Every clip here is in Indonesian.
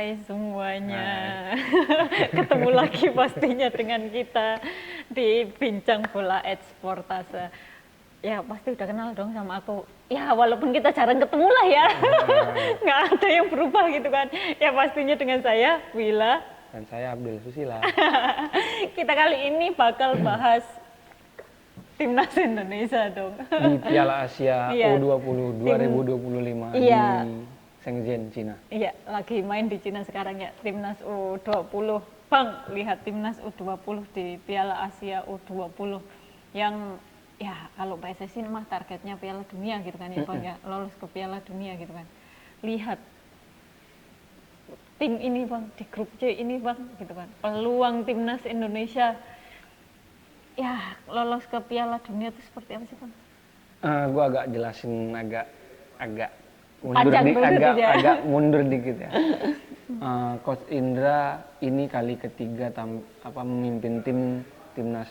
Hai semuanya. Hai. Ketemu lagi pastinya dengan kita di Bincang Bola Eksportase. Ya pasti udah kenal dong sama aku. Ya walaupun kita jarang ketemu lah ya. Nggak ada yang berubah gitu kan. Ya pastinya dengan saya, Wila. Dan saya Abdul Susila. Kita kali ini bakal bahas Timnas Indonesia dong. Di Piala Asia Iya. U20 2025 Iya. di Shenzhen, Cina. Iya, lagi main di Cina sekarang ya, Timnas U20. Bang, lihat Timnas U20 di Piala Asia U20 yang ya kalau PSSI mah targetnya Piala Dunia gitu kan ya Bang ya, lolos ke Piala Dunia gitu kan. Lihat tim ini Bang, di grup C ini Bang gitu kan. Peluang Timnas Indonesia ya lolos ke Piala Dunia itu seperti apa sih Bang? Gue agak jelasin agak Panjang dulu tuh ya. agak mundur dikit ya. Coach Indra ini kali ketiga memimpin timnas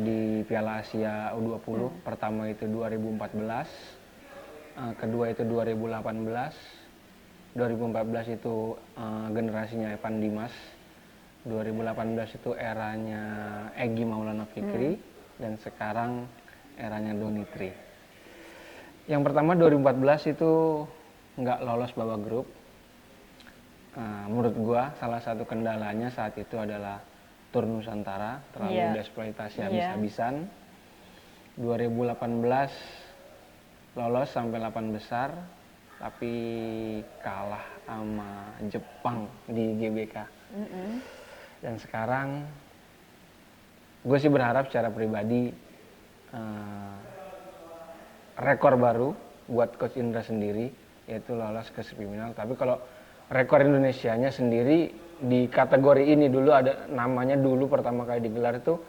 di Piala Asia U20. Pertama itu 2014, kedua itu 2018, 2014 itu generasinya Evan Dimas, 2018 itu eranya Egy Maulana Fikri, dan sekarang eranya Donitri. Yang pertama 2014 itu nggak lolos babak grup. Menurut gua salah satu kendalanya saat itu adalah Tur Nusantara terlalu dieksploitasi habis-habisan. 2018 lolos sampai 8 besar tapi kalah sama Jepang di GBK. Dan sekarang gue sih berharap secara pribadi rekor baru buat Coach Indra sendiri, yaitu lolos ke semifinal. Tapi kalau rekor Indonesianya sendiri di kategori ini dulu ada namanya, dulu pertama kali digelar itu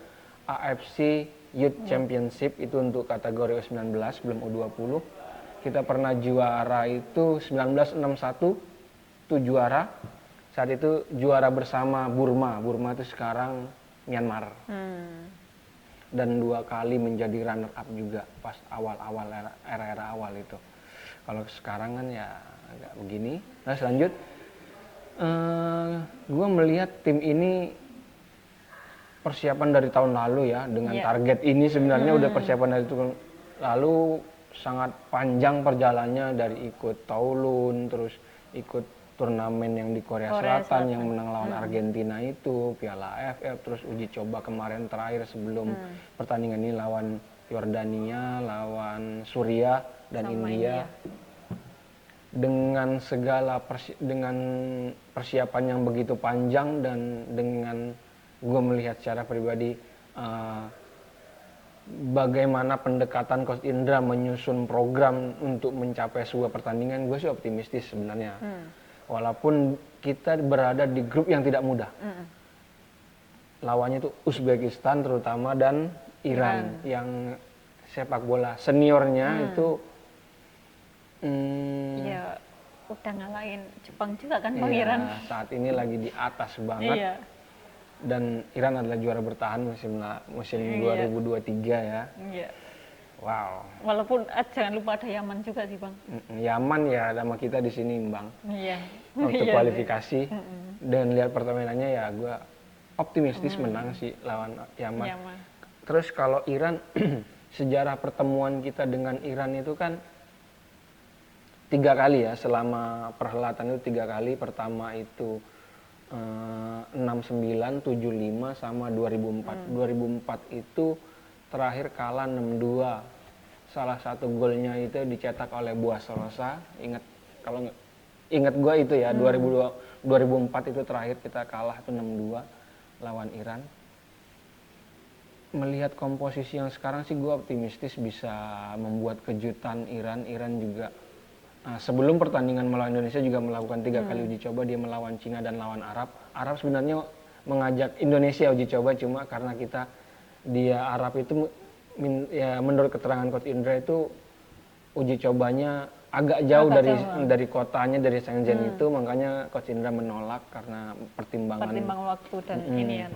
AFC Youth Championship, itu untuk kategori U19 belum U20. Kita pernah juara itu 1961, itu juara. Saat itu juara bersama Burma itu sekarang Myanmar. Dan 2 kali menjadi runner up juga pas awal-awal era awal itu. Kalau sekarang kan ya agak begini. Nah selanjut, gue melihat tim ini persiapan dari tahun lalu ya, dengan target ini sebenarnya udah persiapan dari tahun lalu, sangat panjang perjalanannya, dari ikut Taulun, terus ikut turnamen yang di Korea Selatan yang menang lawan Argentina itu, Piala AFF, terus uji coba kemarin terakhir sebelum pertandingan ini lawan Yordania, lawan Suriah dan India. Dengan segala dengan persiapan yang begitu panjang, dan dengan gue melihat secara pribadi bagaimana pendekatan Coach Indra menyusun program untuk mencapai sebuah pertandingan, gue sih optimistis sebenarnya. Walaupun kita berada di grup yang tidak mudah. Lawannya itu Uzbekistan terutama dan Iran yang sepak bola seniornya itu ya udah ngalahin Jepang juga kan Bang Iran. Saat ini lagi di atas banget. Dan Iran adalah juara bertahan musim 2023 ya. Wow. Walaupun jangan lupa ada Yaman juga sih Bang. Yaman ya sama kita di sini imbang. Waktu Iya kualifikasi dan lihat permainannya ya gue optimistis menang sih lawan Yaman. Terus kalau Iran, sejarah pertemuan kita dengan Iran itu kan 3 kali ya, selama perhelatan itu 3 kali. Pertama itu 69, 75 sama 2004. 2004 itu terakhir kalah 6-2. Salah satu golnya itu dicetak oleh Buas Rosa. Ingat gue itu ya, 2004 itu terakhir kita kalah itu 6-2 lawan Iran. Melihat komposisi yang sekarang sih gue optimistis bisa membuat kejutan Iran. Iran juga sebelum pertandingan melawan Indonesia juga melakukan 3 kali uji coba. Dia melawan Cina dan lawan Arab. Arab sebenarnya mengajak Indonesia uji coba, cuma karena Arab itu ya menurut keterangan Coach Indra itu uji cobanya agak jauh dari kotanya, dari Shenzhen itu, makanya Coach Indra menolak karena pertimbangan waktu dan ini ya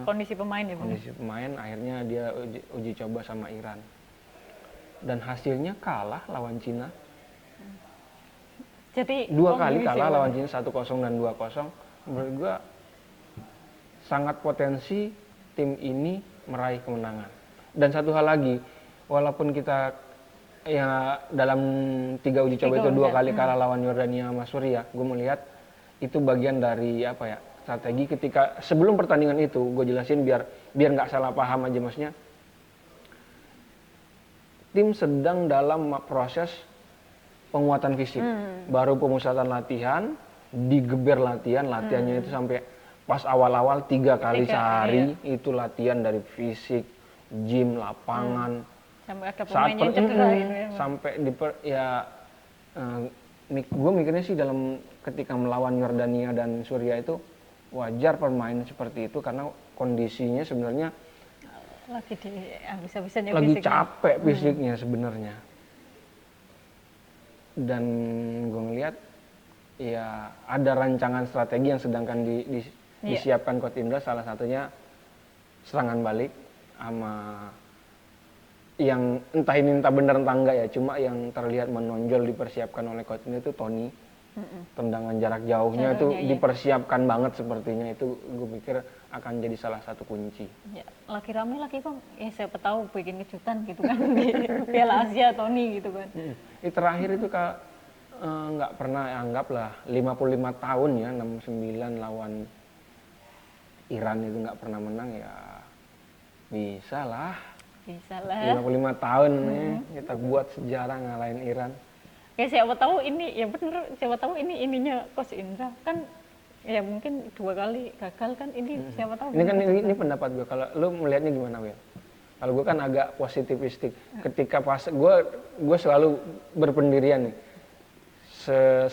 kondisi pemain ya Bang. Kondisi pemain, akhirnya dia uji coba sama Iran. Dan hasilnya kalah lawan Cina. Jadi dua kali kondisi kalah Bang. lawan China 1-0 dan 2-0. Menurut gua sangat potensi tim ini meraih kemenangan. Dan satu hal lagi, walaupun kita ya dalam 3 uji coba itu 2 kali kalah lawan Yordania sama Suriah, gue melihat itu bagian dari apa ya, strategi ketika sebelum pertandingan itu gue jelasin biar nggak salah paham aja, maksudnya tim sedang dalam proses penguatan fisik, baru pemusatan latihan, digeber latihannya itu sampai pas awal-awal 3 kali sehari itu latihan dari fisik, gym, lapangan, sampai ada pemain yang cedera gitu ya. sampai gue mikirnya sih dalam ketika melawan Yordania dan Suriah itu wajar pemain seperti itu karena kondisinya sebenarnya Lagi di habis-habisannya lagi fisiknya. capek fisiknya sebenarnya. Dan gue ngeliat ya ada rancangan strategi yang sedangkan disiapkan Coach Indra, salah satunya serangan balik sama yang entah benar entah enggak ya, cuma yang terlihat menonjol dipersiapkan oleh Coach Indra itu Tony. Tendangan jarak jauhnya itu dipersiapkan banget sepertinya, itu gue pikir akan jadi salah satu kunci. Ya, lagi rame lagi Bang, ya siapa tahu bikin kejutan gitu kan di Piala Asia Tony gitu kan. Terakhir itu nggak pernah, anggaplah 55 tahun ya, 69 lawan Iran itu nggak pernah menang, ya bisa lah. 55 tahun nih kita buat sejarah ngalahin Iran. Ya siapa tahu ini, ya bener, siapa tahu ini ininya Coach Indra kan, ya mungkin 2 kali gagal kan, ini siapa tahu. Ini kan ini pendapat gue, kalau lu melihatnya gimana Will? Kalau gue kan agak positivistik. Ketika pas gue selalu berpendirian nih,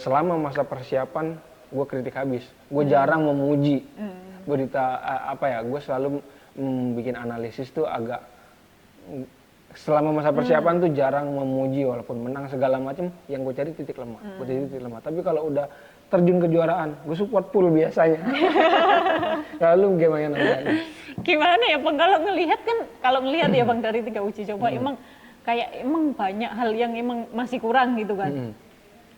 selama masa persiapan gue kritik habis, gue jarang memuji. Gue selalu bikin analisis tuh agak, selama masa persiapan tuh jarang memuji, walaupun menang segala macam, yang gue cari titik lemah. Tapi kalau udah terjun kejuaraan, gue support full biasanya. Lalu gimana? Gimana ya Bang, kalau ngelihat ya Bang dari 3 uji coba emang banyak hal yang emang masih kurang gitu kan.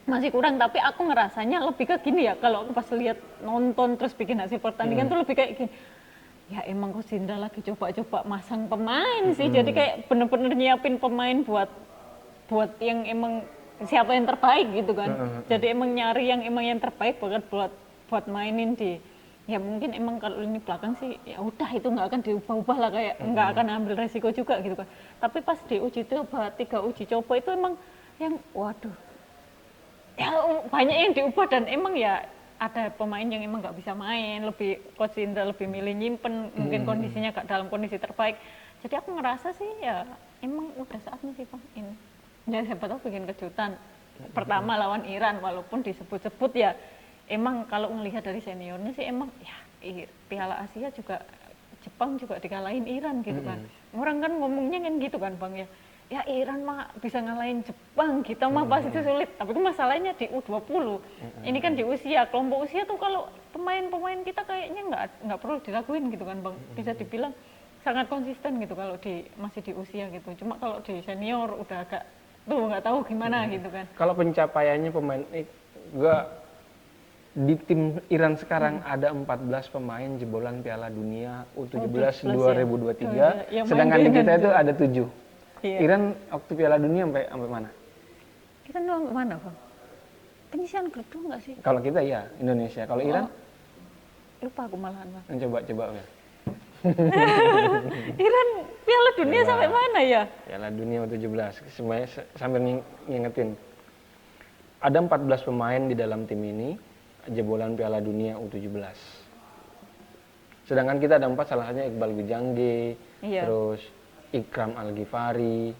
Masih kurang, tapi aku ngerasanya lebih ke gini ya, kalau aku pas lihat nonton terus bikin hasil pertandingan tuh lebih kayak gini. Ya emang Coach Indra lagi coba-coba masang pemain sih, jadi kayak bener-bener nyiapin pemain buat yang emang siapa yang terbaik gitu kan. Jadi emang nyari yang terbaik buat mainin di, ya mungkin emang kalau ini belakang sih ya udah itu nggak akan diubah-ubah lah, kayak nggak akan ambil resiko juga gitu kan. Tapi pas di uji coba 3 uji coba itu emang yang waduh, ya banyak yang diubah dan emang ya ada pemain yang emang nggak bisa main, lebih Coach Indra lebih milih nyimpen, mungkin kondisinya gak dalam kondisi terbaik. Jadi aku ngerasa sih ya emang udah saatnya sih Bang ini. Ya siapa tahu bikin kejutan. Pertama lawan Iran, walaupun disebut-sebut ya emang kalau melihat dari seniornya sih emang ya Piala Asia juga Jepang juga dikalahin Iran gitu kan. Orang kan ngomongnya kan gitu kan Bang ya. Ya Iran mah bisa ngalahin Jepang, kita mah pasti sulit. Tapi itu masalahnya di U20. Ini kan di usia, kelompok usia tuh kalau pemain-pemain kita kayaknya nggak perlu diraguin gitu kan Bang. Bisa dibilang sangat konsisten gitu kalau masih di usia gitu. Cuma kalau di senior udah agak tuh nggak tahu gimana gitu kan. Kalau pencapaiannya pemain, di tim Iran sekarang ada 14 pemain jebolan Piala Dunia U17 2023, ya. Sedangkan di kita itu ada 7. Iya. Iran waktu Piala Dunia sampai mana? Iran sampai mana Bang? Penyisian grup tuh nggak sih? Kalau kita ya Indonesia. Kalau Iran? Lupa aku malahan Bang. Coba ya. Iran Piala Dunia sampai mana ya? Piala Dunia U17. Semuanya sambil ngingetin. Ada 14 pemain di dalam tim ini jebolan Piala Dunia U17. Sedangkan kita ada 4, salah satunya Iqbal Gujangge, terus Ikram Al-Ghifari,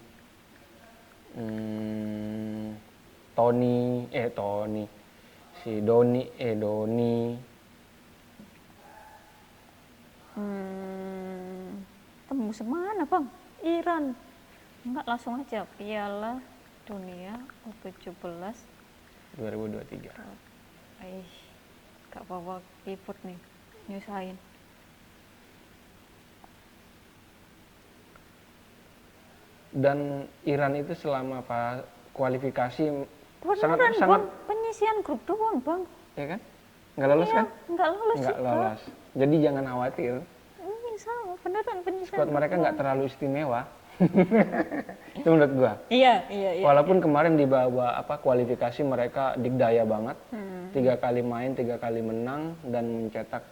Doni. Tembus mana Bang? Iran. Enggak, langsung aja Piala Dunia U17 2023. Gak bawa keyboard nih, nyusahin. Dan Iran itu selama kualifikasi sangat penyisian grup doang bang. Ya kan? Nggak lolos Iya, kan? nggak lolos Nggak juga. lolos. Jadi jangan khawatir. Ini sama, beneran penyisian Squad grup mereka nggak doang. terlalu istimewa. Itu menurut gua. Iya, iya, iya. Walaupun kemarin di bawah kualifikasi mereka dikdaya banget. 3 kali main, 3 kali menang dan mencetak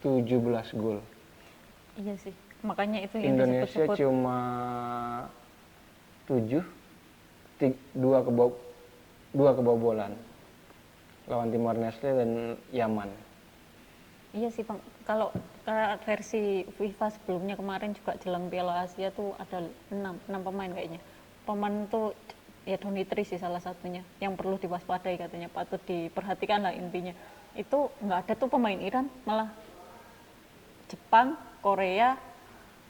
17 gol. Iya sih, makanya itu yang Indonesia disebut-sebut. cuma 7, 2 kebobolan lawan Timor Leste dan Yaman. Iya sih bang, kalau versi FIFA sebelumnya kemarin juga jelang Piala Asia tuh ada 6 pemain kayaknya. Pemain tuh ya Donitri sih salah satunya yang perlu diwaspadai katanya, patut diperhatikan lah intinya. Itu nggak ada tuh pemain Iran, malah Jepang, Korea,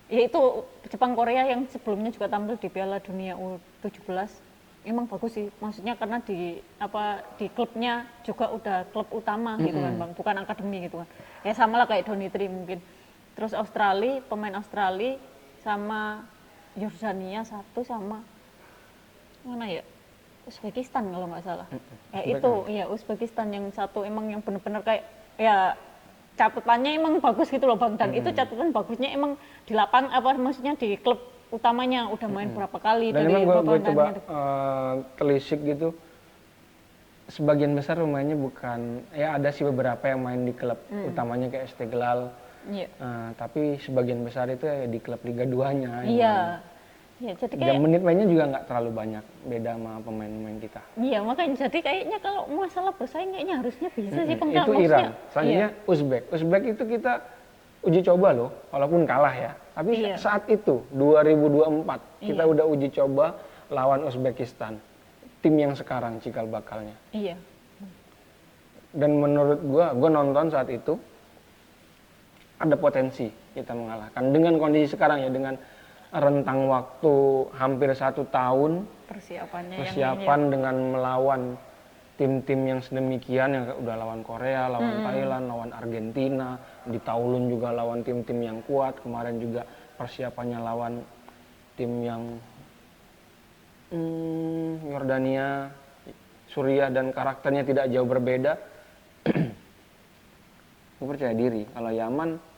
ya itu Jepang Korea yang sebelumnya juga tampil di Piala Dunia U17. Emang bagus sih, maksudnya karena di klubnya juga udah klub utama gitu kan bang, bukan akademi gitu kan. Ya sama lah kayak Donitri mungkin. Terus Australia, pemain Australia sama Yordania satu sama mana ya? Uzbekistan kalau nggak salah. Itu ya Uzbekistan yang satu emang yang bener-bener kayak ya catatannya emang bagus gitu loh bang, dan itu catatan bagusnya emang di lapang maksudnya di klub utamanya udah main berapa kali Dan dari emang gue beberapa coba tahun. telisik gitu, sebagian besar pemainnya bukan, ya ada sih beberapa yang main di klub utamanya kayak Esteghlal, Iya. tapi sebagian besar itu ya di klub Liga 2-nya. Iya. Iya, jadi kayak Dan menit mainnya juga nggak terlalu banyak, beda sama pemain-pemain kita. iya makanya jadi kayaknya kalau masalah bersaing kayaknya harusnya bisa sih bang. Itu Maksudnya, Iran. Selanjutnya iya. Uzbek. Uzbek itu kita uji coba loh, walaupun kalah ya. Tapi Iya. saat itu 2024 kita Iya. udah uji coba lawan Uzbekistan, tim yang sekarang cikal bakalnya. Iya. Dan menurut gua nonton saat itu ada potensi kita mengalahkan dengan kondisi sekarang ya, dengan rentang waktu hampir 1 tahun persiapan dengan melawan tim-tim yang sedemikian, yang udah lawan Korea, lawan Thailand, lawan Argentina, di Taulun juga lawan tim-tim yang kuat, kemarin juga persiapannya lawan tim yang Yordania, Suriah, dan karakternya tidak jauh berbeda. Gue percaya diri. Kalau Yaman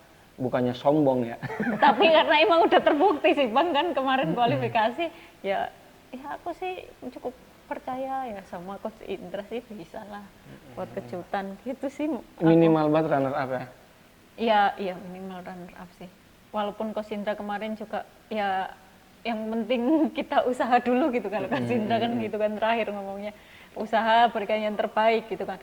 bukannya sombong ya. Tapi karena emang udah terbukti sih bang kan kemarin kualifikasi ya aku sih cukup percaya ya sama Coach Indra sih bisa lah buat kejutan gitu sih. Minimal banget runner up ya. Iya minimal runner up sih. Walaupun Coach Indra kemarin juga ya yang penting kita usaha dulu gitu kalau Coach Indra kan gitu kan terakhir ngomongnya, usaha berikan yang terbaik gitu kan.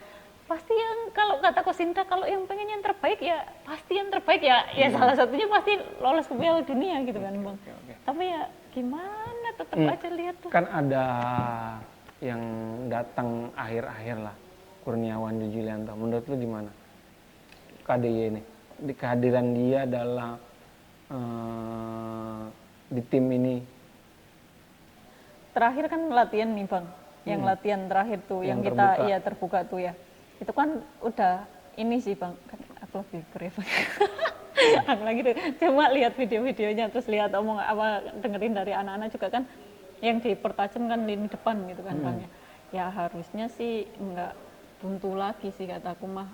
Pasti yang kalau kata Coach Indra kalau yang pengen yang terbaik ya pasti yang terbaik ya salah satunya pasti lolos ke Piala Dunia gitu kan bang. Tapi ya gimana tetap aja lihat tuh. Kan ada yang datang akhir-akhir lah, Kurniawan Julianto. Menurut lu gimana KDY ini? Di kehadiran dia dalam di tim ini. Terakhir kan latihan nih bang, yang latihan terakhir tuh yang kita terbuka. iya terbuka tuh ya. Itu kan udah ini sih bang, kan aku lebih brave. Aku lagi tuh cuma lihat video-videonya terus lihat dengerin dari anak-anak juga kan yang dipertajam kan lini depan gitu kan bang ya. Ya harusnya sih nggak buntu lagi sih kataku mah.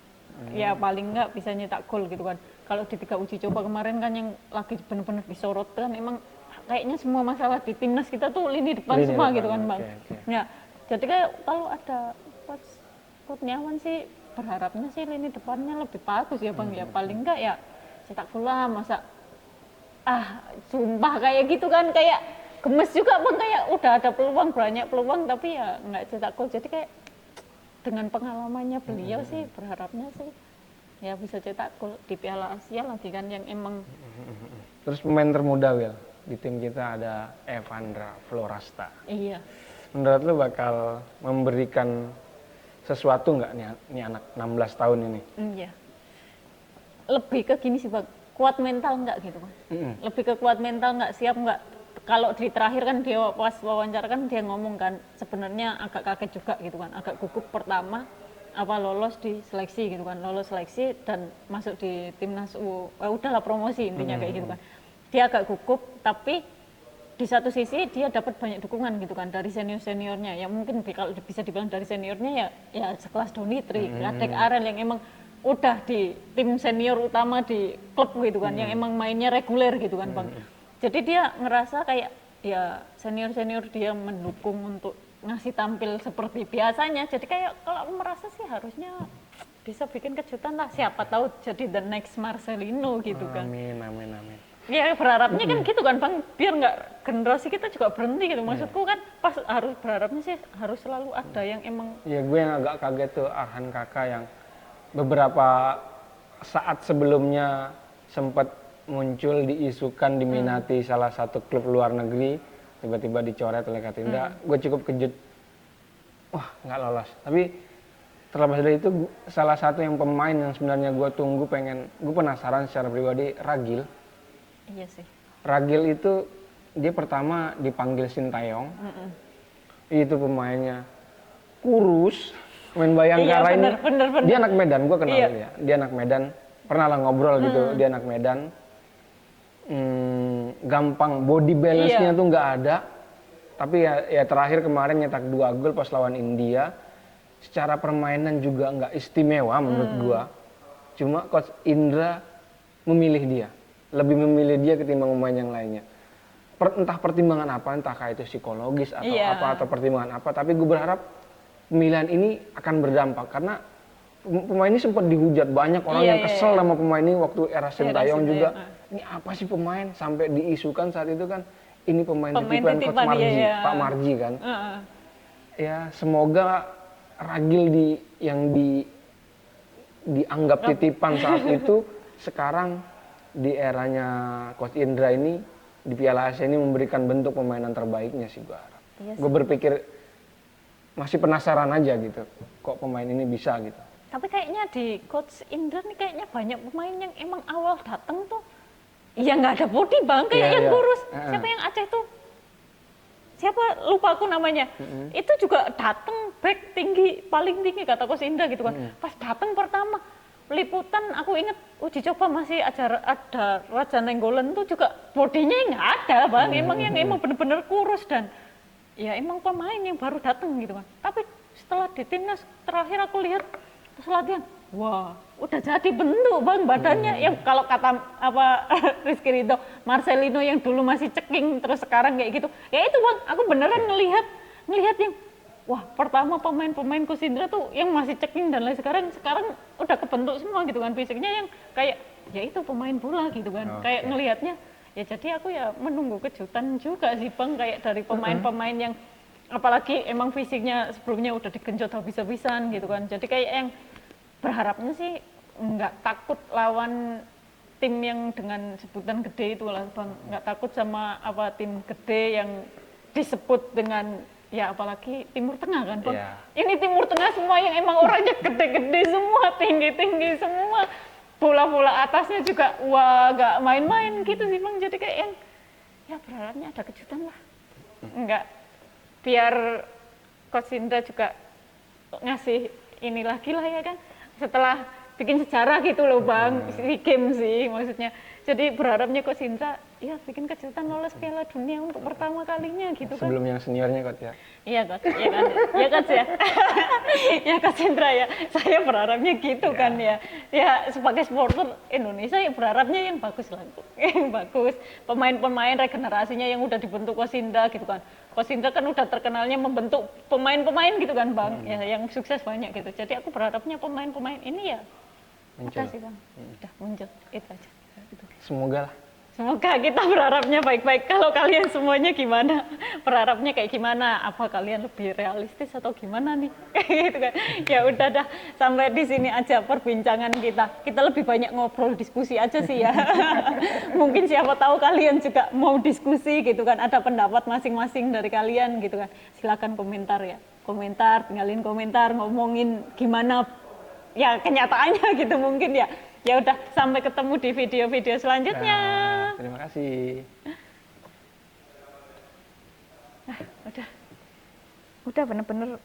Ya paling nggak bisa nyetak gol gitu kan. Kalau di 3 uji coba kemarin kan yang lagi benar-benar disorot kan emang kayaknya semua masalah di timnas kita tuh lini depan semua gitu kan bang. Ya jadi kayak kalau ada Coach Kurniawan sih berharapnya sih lini depannya lebih bagus ya bang ya, paling enggak ya cetak gol lah, masa sumpah kayak gitu kan kayak gemes juga bang, kayak udah ada peluang, banyak peluang tapi ya nggak cetak gol. Jadi kayak dengan pengalamannya beliau sih berharapnya sih ya bisa cetak gol di Piala Asia lagi kan yang emang. Terus pemain termuda Will di tim kita ada Evandra Florasta. Iya. Menurut lu bakal memberikan sesuatu nggak nih anak 16 tahun ini? Iya. Lebih ke gini sih bang, kuat mental nggak gitu bang? Lebih ke kuat mental nggak, siap nggak? Kalau di terakhir kan dia pas wawancara kan dia ngomong kan sebenarnya agak kaget juga gitu kan, agak gugup pertama lolos di seleksi gitu kan, lolos seleksi dan masuk di timnas udahlah promosi intinya kayak gitu kan. Dia agak gugup tapi di satu sisi dia dapat banyak dukungan gitu kan dari seniornya yang mungkin kalau bisa dibilang dari seniornya ya sekelas Donitri, Radek Arel yang emang udah di tim senior utama di klub gitu kan, yang emang mainnya reguler gitu kan Bang. Jadi dia ngerasa kayak ya senior dia mendukung untuk ngasih tampil seperti biasanya. Jadi kayak kalau aku merasa sih harusnya bisa bikin kejutan lah, siapa tahu jadi the next Marcelino gitu kan. Amin. Ya berharapnya kan gitu kan Bang, biar nggak generasi kita juga berhenti gitu. Maksudku kan pas harus berharapnya sih harus selalu ada yang emang. Ya gue yang agak kaget tuh Arhan Kakak yang beberapa saat sebelumnya sempat muncul diisukan diminati salah satu klub luar negeri, tiba-tiba dicoret oleh Katinda. Gue cukup kejut, wah nggak lolos. Tapi terlepas dari itu salah satu yang pemain yang sebenarnya gue tunggu gue penasaran secara pribadi, Ragil. Iya sih. Ragil itu dia pertama dipanggil Sintayong, itu pemainnya kurus, main Bayangkara ini. Bener. Dia anak Medan, gue kenal dia. Dia anak Medan, pernah lah ngobrol gitu. Dia anak Medan, gampang, body balance-nya tuh nggak ada. Tapi ya terakhir kemarin nyetak 2 gol pas lawan India. Secara permainan juga nggak istimewa menurut gue. Cuma Coach Indra memilih dia. Lebih memilih dia ketimbang pemain yang lainnya. Entah pertimbangan apa, entahkah itu psikologis atau apa, atau pertimbangan apa. Tapi gue berharap pemilihan ini akan berdampak. Karena pemain ini sempat dihujat. Banyak orang yang kesel sama pemain ini waktu era Sintayong juga. Ini apa sih pemain? Sampai diisukan saat itu kan, ini pemain titipan Coach Marji, Pak Marji kan. Ya semoga Ragil yang dianggap titipan saat itu, sekarang di eranya Coach Indra ini di Piala Asia ini memberikan bentuk pemainan terbaiknya sih gue harap. Gue berpikir masih penasaran aja gitu, kok pemain ini bisa gitu. Tapi kayaknya di Coach Indra nih kayaknya banyak pemain yang emang awal datang tuh ya nggak ada body Bang, kayak yang kurus. Siapa yang Aceh tuh? Siapa, lupa aku namanya. Itu juga datang back tinggi, paling tinggi kata Coach Indra gitu kan. Pas datang pertama liputan aku inget uji coba masih ada Raja Nenggolan tuh juga bodinya nggak ada Bang, emang yang emang bener-bener kurus dan ya emang pemain yang baru datang gitu kan. Tapi setelah di timnas terakhir aku lihat pas latihan, wah udah jadi bentuk Bang badannya. Yang kalau kata apa Rizky Ridho, Marcelino yang dulu masih ceking terus sekarang kayak gitu. Ya itu Bang, aku beneran ngelihat yang wah pertama pemain Coach Indra tuh yang masih ceking dan lain sekarang udah kebentuk semua gitu kan fisiknya, yang kayak ya itu pemain bola gitu kan. Kayak ngelihatnya ya, jadi aku ya menunggu kejutan juga sih Bang, kayak dari pemain-pemain yang apalagi emang fisiknya sebelumnya udah digenjot habis-habisan gitu kan. Jadi kayak yang berharapnya sih nggak takut lawan tim yang dengan sebutan gede itu lah Bang, nggak takut sama apa tim gede yang disebut dengan ya apalagi Timur Tengah kan Bang. Ini Timur Tengah semua yang emang orangnya gede-gede semua, tinggi-tinggi semua, bola-bola atasnya juga wah gak main-main gitu sih Bang. Jadi kayak yang ya berharapnya ada kejutan lah, enggak, biar Coach Indra juga ngasih ini lagi lah ya kan, setelah bikin sejarah gitu loh Bang, SEA Games sih maksudnya. Jadi berharapnya Coach Indra ya bikin kejutan lolos Piala Dunia untuk pertama kalinya gitu kan. Sebelum yang seniornya Coach ya. Iya Coach, iya kan. Iya Coach ya. Ya Coach Indra ya. Saya berharapnya gitu kan ya. Ya sebagai supporter Indonesia ya berharapnya yang bagus lah. Yang bagus. Pemain-pemain regenerasinya yang udah dibentuk Coach Indra gitu kan. Coach Indra kan udah terkenalnya membentuk pemain-pemain gitu kan Bang. Ya yang sukses banyak gitu. Jadi aku berharapnya pemain-pemain ini ya muncul. Ada sih Bang. Udah muncul. Itu aja. Gitu. Semoga lah. Semoga, kita berharapnya baik-baik. Kalau kalian semuanya gimana? Berharapnya kayak gimana? Apa kalian lebih realistis atau gimana nih? Gitu kan. Ya udah dah, sampai di sini aja perbincangan kita. Kita lebih banyak ngobrol, diskusi aja sih ya. Mungkin siapa tahu kalian juga mau diskusi gitu kan. Ada pendapat masing-masing dari kalian gitu kan. Silakan komentar ya. Komentar, tinggalin komentar, ngomongin gimana ya kenyataannya gitu mungkin ya. Ya udah, sampai ketemu di video-video selanjutnya. Nah, terima kasih. Nah, udah bener-bener